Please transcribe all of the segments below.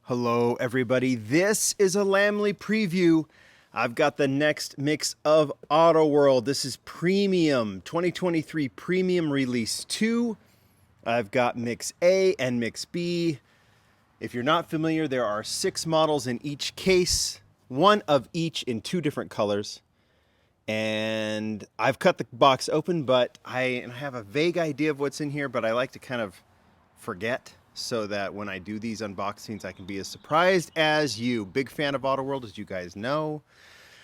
Hello, everybody. This is a Lamley preview. I've got the next mix of Auto World. This is Premium 2023 Premium Release 2. I've got Mix A and Mix B. If you're not familiar, there are 6 models in each case, one of each in 2 different colors. And I've cut the box open, but I have a vague idea of what's in here, but I like to kind of forget so that when I do these unboxings, I can be as surprised as you. Big fan of Auto World, as you guys know.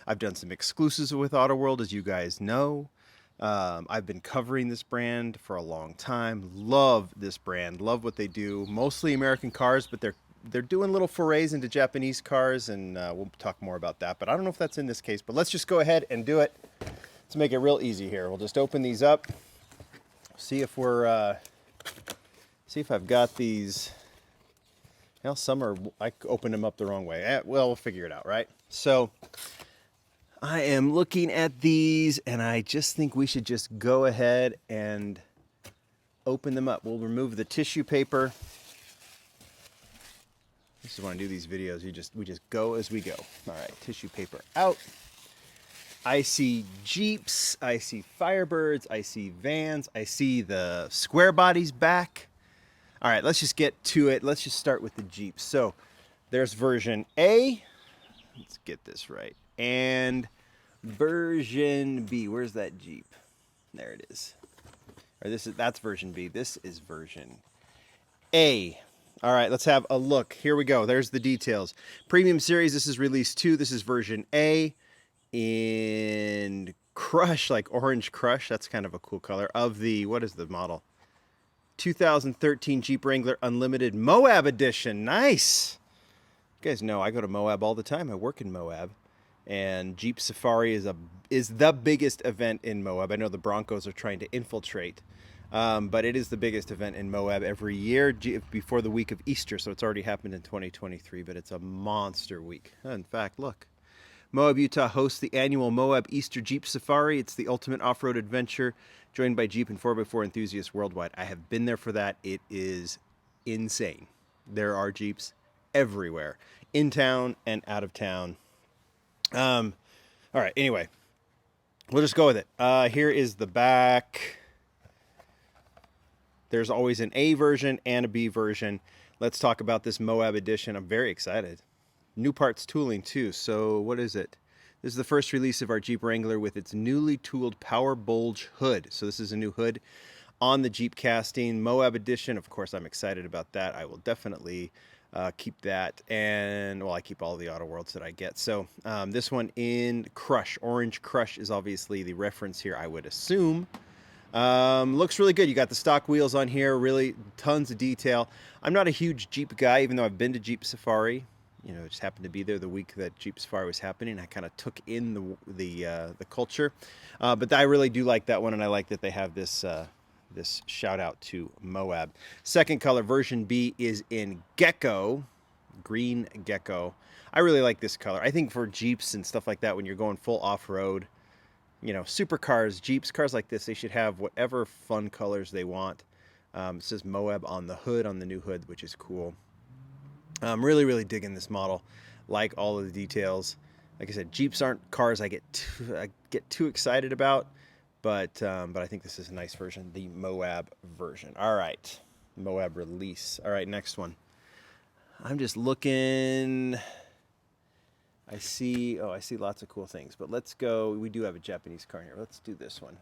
I've done some exclusives with Auto World, as you guys know. I've been covering this brand for a long time. Love this brand. Love what they do. Mostly American cars, but they're doing little forays into Japanese cars, and we'll talk more about that. But I don't know if that's in this case. But let's just go ahead and do it. Let's make it real easy here. We'll just open these up. See if we're... See if I've got these. Well, some are, I opened them up the wrong way. Well, we'll figure it out, right? So I am looking at these, and I just think we should just go ahead and open them up. We'll remove the tissue paper. This is when I do these videos. We just go as we go. All right, tissue paper out. I see Jeeps. I see Firebirds. I see vans. I see the square bodies back. All right, let's just get to it. Let's just start with the Jeep. So there's version A. Let's get this right. And version B. Where's that Jeep? There it is. Or that's version B. This is version A. All right, let's have a look. Here we go. There's the details. Premium Series, this is release 2. This is version A in Crush, like orange Crush. That's kind of a cool color. Of the, what is the model? 2013 Jeep Wrangler Unlimited Moab Edition. Nice. You guys know I go to Moab all the time. I work in Moab, and Jeep Safari is the biggest event in Moab. I know the Broncos are trying to infiltrate, but it is the biggest event in Moab every year before the week of Easter. So it's already happened in 2023, but it's a monster week. In fact, look. Moab, Utah hosts the annual Moab Easter Jeep Safari. It's the ultimate off-road adventure joined by Jeep and 4x4 enthusiasts worldwide. I have been there for that. It is insane. There are Jeeps everywhere, in town and out of town. All right, anyway, we'll just go with it. Here is the back. There's always an A version and a B version. Let's talk about this Moab edition. I'm very excited. New parts tooling too. So what is it? This is the first release of our Jeep Wrangler with its newly tooled power bulge hood. So this is a new hood on the Jeep casting. Moab edition. Of course, I'm excited about that. I will definitely keep that. And well, I keep all the Auto Worlds that I get. So this one in Crush. Orange Crush is obviously the reference here, I would assume. Looks really good. You got the stock wheels on here. Really tons of detail. I'm not a huge Jeep guy, even though I've been to Jeep Safari. You know, it just happened to be there the week that Jeep Safari was happening. I kind of took in the culture, but I really do like that one, and I like that they have this this shout out to Moab. Second color, version B, is in Gecko, green Gecko. I really like this color. I think for Jeeps and stuff like that, when you're going full off road, you know, supercars, Jeeps, cars like this, they should have whatever fun colors they want. It says Moab on the hood, on the new hood, which is cool. I'm really digging this model. Like all of the details. Like I said, Jeeps aren't cars I get too excited about, but I think this is a nice version, the Moab version. All right, Moab release. All right, next one. I'm just looking. I see lots of cool things, but let's go. We do have a Japanese car here. Let's do this one.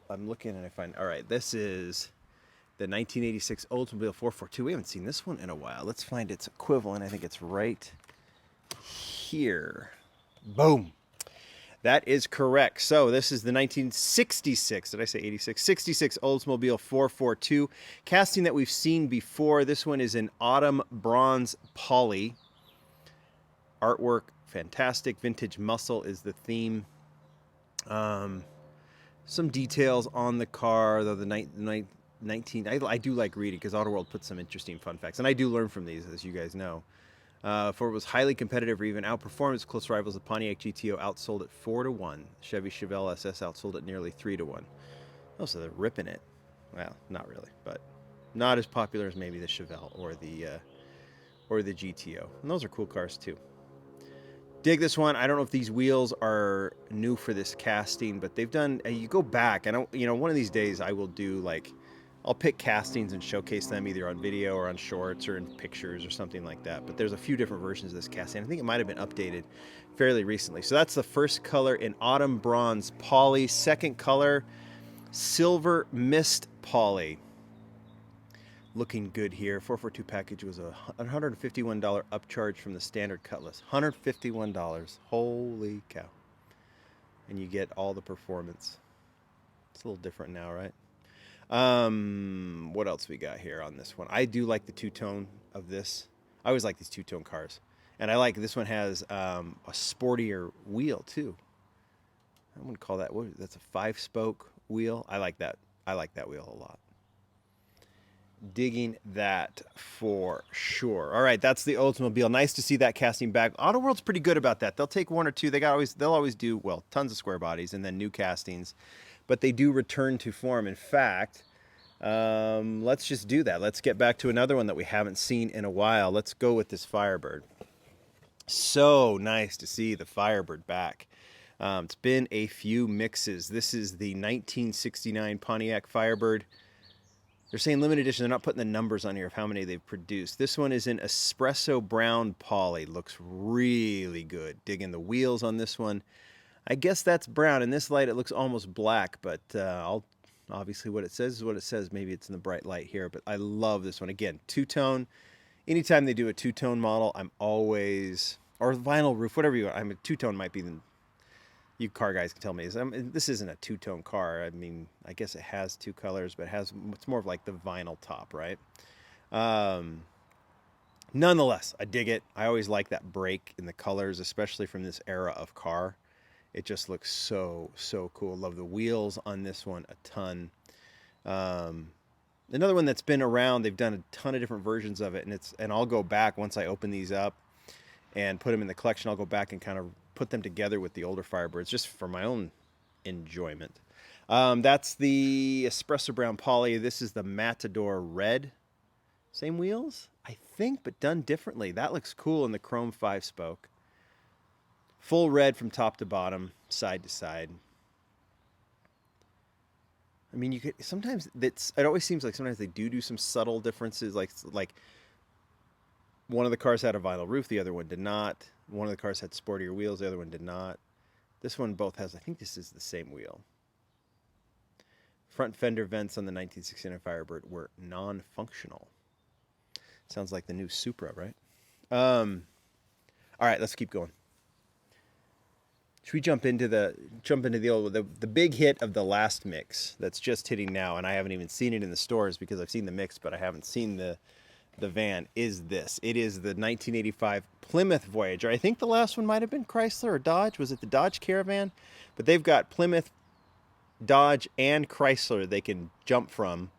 I'm looking and I find. All right, this is the 1986 Oldsmobile 442. We haven't seen this one in a while. Let's find its equivalent. I think it's right here. Boom. That is correct. So this is the 1966, did I say 86? 66 Oldsmobile 442. Casting that we've seen before. This one is in autumn bronze poly. Artwork, fantastic. Vintage muscle is the theme. Some details on the car, though I do like reading because Auto World puts some interesting fun facts, and I do learn from these, as you guys know. For it was highly competitive or even outperformed its close rivals. The Pontiac GTO outsold it 4-1. Chevy Chevelle SS outsold it nearly 3-1. Oh, so they're ripping it. Well, not really, but not as popular as maybe the Chevelle or the or the GTO. And those are cool cars too. Dig this one. I don't know if these wheels are new for this casting, but they've done, you go back, and one of these days I will do like, I'll pick castings and showcase them either on video or on shorts or in pictures or something like that. But there's a few different versions of this casting. I think it might have been updated fairly recently. So that's the first color in Autumn Bronze Poly. Second color, Silver Mist Poly. Looking good here. 442 package was a $151 upcharge from the standard Cutlass. $151. Holy cow. And you get all the performance. It's a little different now, right? What else we got here on this one? I do like the two-tone of this. I always like these two-tone cars. And I like this one has a sportier wheel too. I'm going to call that, that's a 5-spoke wheel. I like that. I like that wheel a lot. Digging that for sure. All right, that's the Oldsmobile. Nice to see that casting back. Auto World's pretty good about that. They'll take one or two. They'll always do, well, tons of square bodies and then new castings, but they do return to form. In fact, let's just do that. Let's get back to another one that we haven't seen in a while. Let's go with this Firebird. So nice to see the Firebird back. It's been a few mixes. This is the 1969 Pontiac Firebird. They're saying limited edition. They're not putting the numbers on here of how many they've produced. This one is in espresso brown poly. Looks really good. Digging the wheels on this one. I guess that's brown. In this light, it looks almost black, but obviously what it says is what it says. Maybe it's in the bright light here, but I love this one. Again, two-tone. Anytime they do a two-tone model, I'm always, or vinyl roof, whatever you want. I'm a two-tone might be the, you car guys can tell me, this isn't a two-tone car. I mean, I guess it has two colors, but it's more of like the vinyl top, right? Nonetheless, I dig it. I always like that break in the colors, especially from this era of car. It just looks so, so cool. Love the wheels on this one a ton. Another one that's been around, they've done a ton of different versions of it, and I'll go back once I open these up and put them in the collection. I'll go back and kind of put them together with the older Firebirds just for my own enjoyment. That's the espresso brown poly. This is the Matador red. Same wheels, I think, but done differently. That looks cool in the chrome 5-spoke. Full red from top to bottom, side to side. I mean, you could sometimes it always seems like sometimes they do some subtle differences, like one of the cars had a vinyl roof, the other one did not. One of the cars had sportier wheels, the other one did not. This one both has, I think this is the same wheel. Front fender vents on the 1969 Firebird were non-functional. Sounds like the new Supra, right? All right, let's keep going. Should we jump into the big hit of the last mix that's just hitting now, and I haven't even seen it in the stores because I've seen the mix, but I haven't seen the van, is this. It is the 1985 Plymouth Voyager. I think the last one might have been Chrysler or Dodge. Was it the Dodge Caravan? But they've got Plymouth, Dodge, and Chrysler they can jump from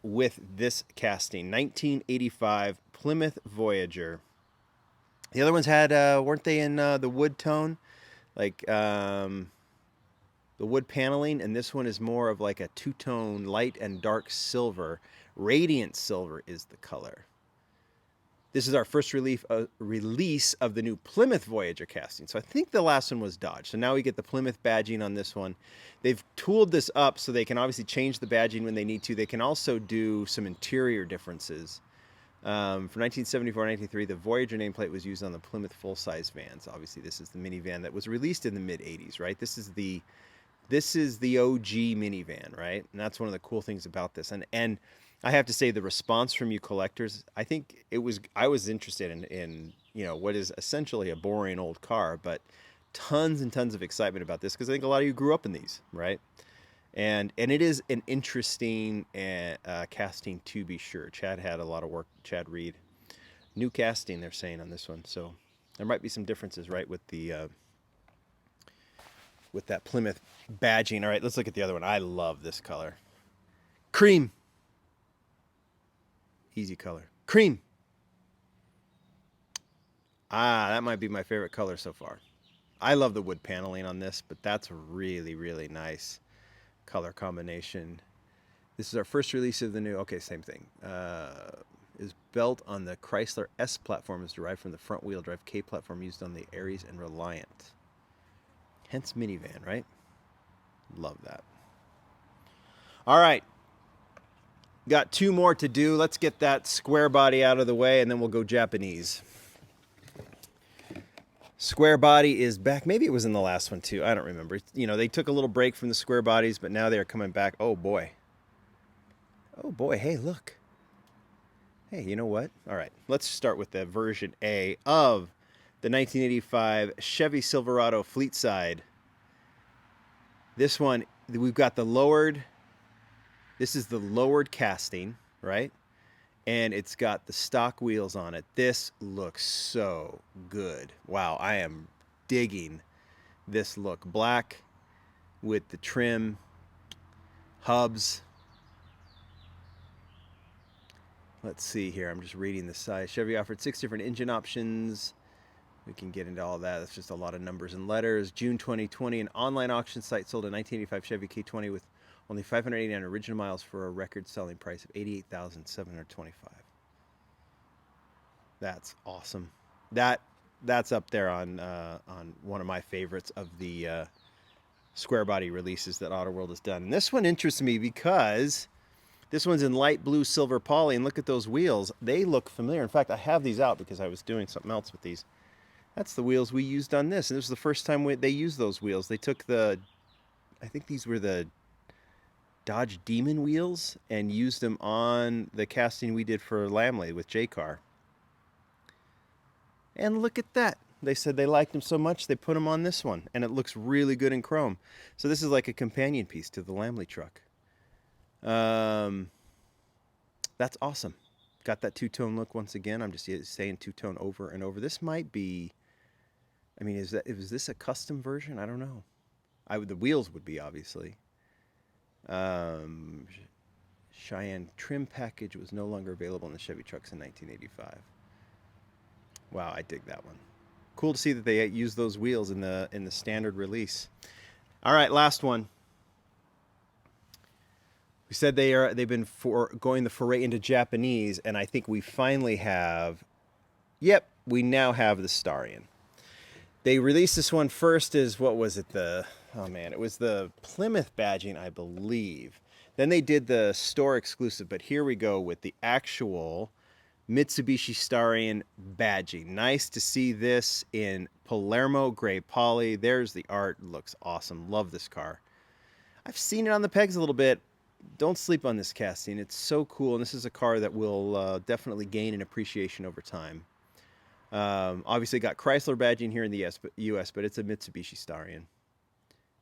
with this casting. 1985 Plymouth Voyager. The other ones had, weren't they in the wood tone? Like the wood paneling, and this one is more of like a two-tone light and dark silver. Radiant silver is the color. This is our first release of the new Plymouth Voyager casting. So I think the last one was Dodge. So now we get the Plymouth badging on this one. They've tooled this up so they can obviously change the badging when they need to. They can also do some interior differences. For 1974 and 1983, the Voyager nameplate was used on the Plymouth full-size vans. Obviously, this is the minivan that was released in the mid-'80s, right? This is the OG minivan, right? And that's one of the cool things about this. And I have to say, the response from you collectors, I think I was interested in what is essentially a boring old car, but tons and tons of excitement about this because I think a lot of you grew up in these, right? And it is an interesting casting to be sure. Chad had a lot of work. Chad Reed, new casting they're saying on this one, so there might be some differences, right, with the with that Plymouth badging. All right, let's look at the other one. I love this color, cream. Easy color, cream. That might be my favorite color so far. I love the wood paneling on this, but that's really, really nice color combination. This is our first release of the new, okay, same thing. is built on the Chrysler S platform is derived from the front-wheel drive K platform used on the Aries and Reliant. Hence minivan, right? Love that. All right. Got two more to do. Let's get that square body out of the way, and then we'll go Japanese. Square body is back. Maybe it was in the last one, too. I don't remember. You know, they took a little break from the square bodies, but now they're coming back. Oh, boy. Oh, boy. Hey, look. Hey, you know what? All right. Let's start with the version A of the 1985 Chevy Silverado Fleet Side. This one, we've got the lowered... This is the lowered casting, right? And it's got the stock wheels on it. This looks so good. Wow, I am digging this look. Black with the trim, hubs. Let's see here. I'm just reading the size. Chevy offered 6 different engine options. We can get into all that. That's just a lot of numbers and letters. June 2020, an online auction site sold a 1985 Chevy K20 with only 589 original miles for a record selling price of $88,725. That's awesome. That's up there on one of my favorites of the square body releases that Auto World has done. And this one interests me because this one's in light blue silver poly, and look at those wheels. They look familiar. In fact, I have these out because I was doing something else with these. That's the wheels we used on this, and this was the first time they used those wheels. They took I think these were the Dodge Demon wheels and used them on the casting we did for Lamley with J-Car. And look at that. They said they liked them so much they put them on this one, and it looks really good in chrome. So this is like a companion piece to the Lamley truck. That's awesome. Got that two-tone look once again. I'm just saying two-tone over and over. This might be, I mean, is this a custom version? I don't know. The wheels would be, obviously. Cheyenne trim package was no longer available in the Chevy trucks in 1985. Wow, I dig that one. Cool to see that they use those wheels in the standard release. All right, last one. We said they've been going the foray into Japanese, and I think we finally have. Yep, we now have the Starion. They released this one first as, what was it, it was the Plymouth badging, I believe. Then they did the store exclusive, but here we go with the actual Mitsubishi Starion badging. Nice to see this in Palermo gray poly. There's the art. Looks awesome. Love this car. I've seen it on the pegs a little bit. Don't sleep on this casting. It's so cool, and this is a car that will definitely gain in appreciation over time. Obviously got Chrysler badging here in the US, but it's a Mitsubishi Starion.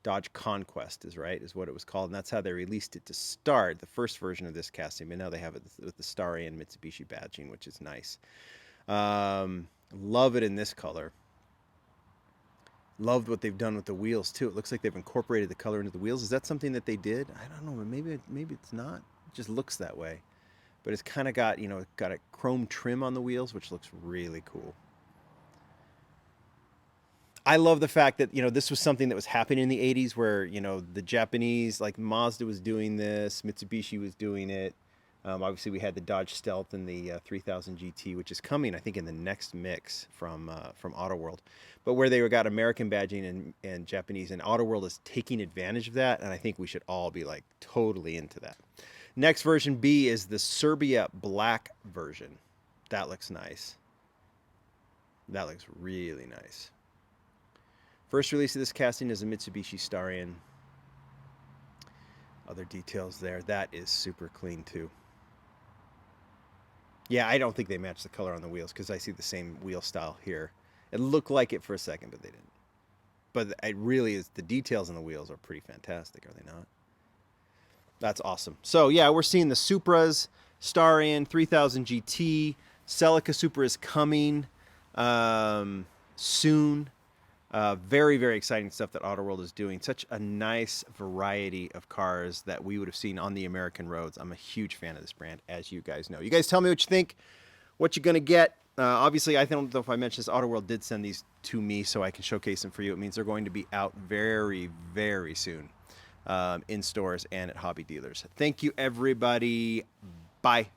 Dodge Conquest is what it was called, and that's how they released it to start, the first version of this casting, but now they have it with the Starion Mitsubishi badging, which is nice. Love it in this color. Loved what they've done with the wheels, too. It looks like they've incorporated the color into the wheels. Is that something that they did? I don't know. Maybe it's not. It just looks that way. But it's kind of got, got a chrome trim on the wheels, which looks really cool. I love the fact that, this was something that was happening in the 80s where, the Japanese, like Mazda was doing this, Mitsubishi was doing it. Obviously, we had the Dodge Stealth and the 3000 GT, which is coming, I think, in the next mix from Auto World. But where they got American badging and Japanese, and Auto World is taking advantage of that, and I think we should all be, like, totally into that. Next version B is the Serbia Black version. That looks nice. That looks really nice. First release of this casting is a Mitsubishi Starion. Other details there. That is super clean, too. Yeah, I don't think they match the color on the wheels because I see the same wheel style here. It looked like it for a second, but they didn't. But it really is, the details on the wheels are pretty fantastic, are they not? That's awesome. So, yeah, we're seeing the Supras, Starion, 3000 GT. Celica Supra is coming soon. Very, very exciting stuff that Auto World is doing. Such a nice variety of cars that we would have seen on the American roads. I'm a huge fan of this brand, as you guys know. You guys tell me what you think, what you're going to get. Obviously, I don't know if I mentioned this, Auto World did send these to me so I can showcase them for you. It means they're going to be out very, very soon in stores and at hobby dealers. Thank you, everybody. Bye.